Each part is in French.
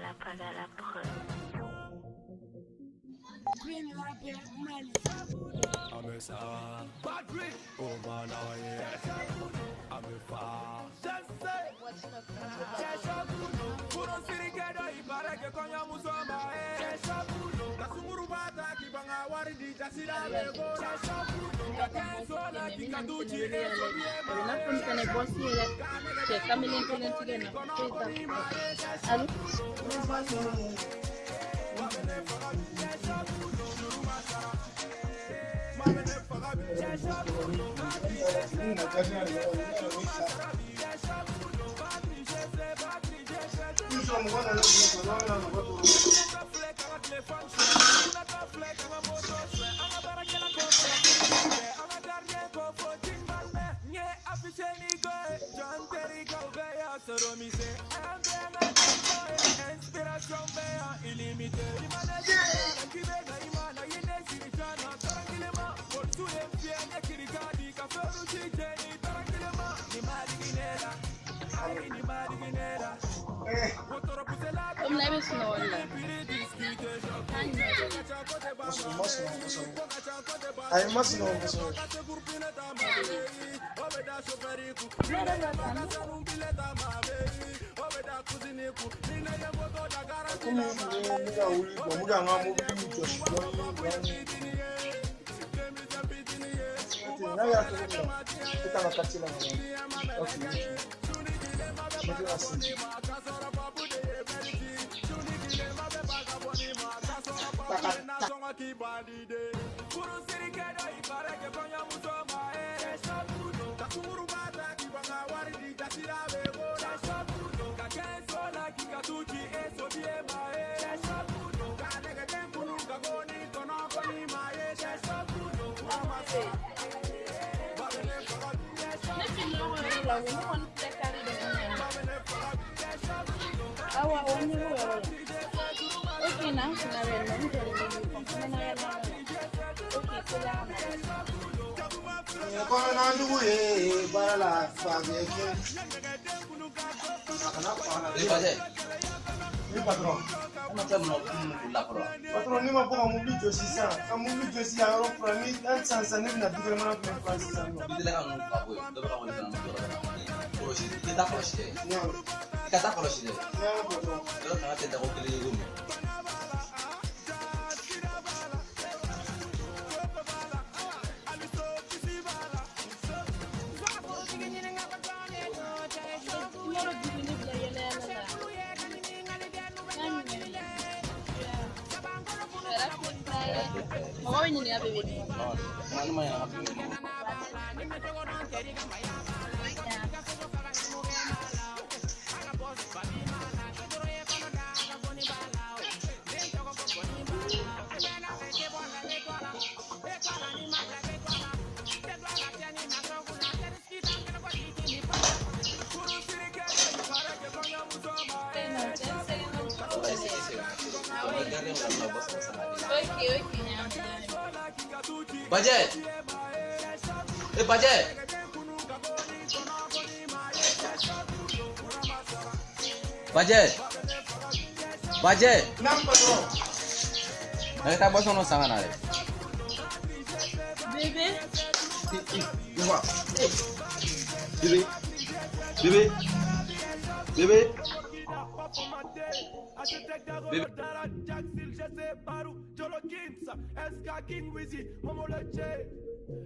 la preuve. I must know. Patron, ni ma po ka mobile josi sa. Ka mobile josi ya ro fra mi dan san san ni na bigre mana plan France sa. Bidele ka ngu pa boy. Do ba ko ni kan do. Kolosi, kita kolosi de. No. Kata kolosi de. No, patron. Do ka te da ko kili gum. Budget. Budget. Budget. Budget. Nampa to. Kita bos ono sangan ada. Bébé. Iwa. Bébé. Bébé. Bébé.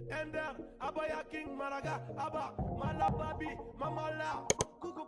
Ender, Abaya King Maraga, Abba, Malababi, Mamala, Kuku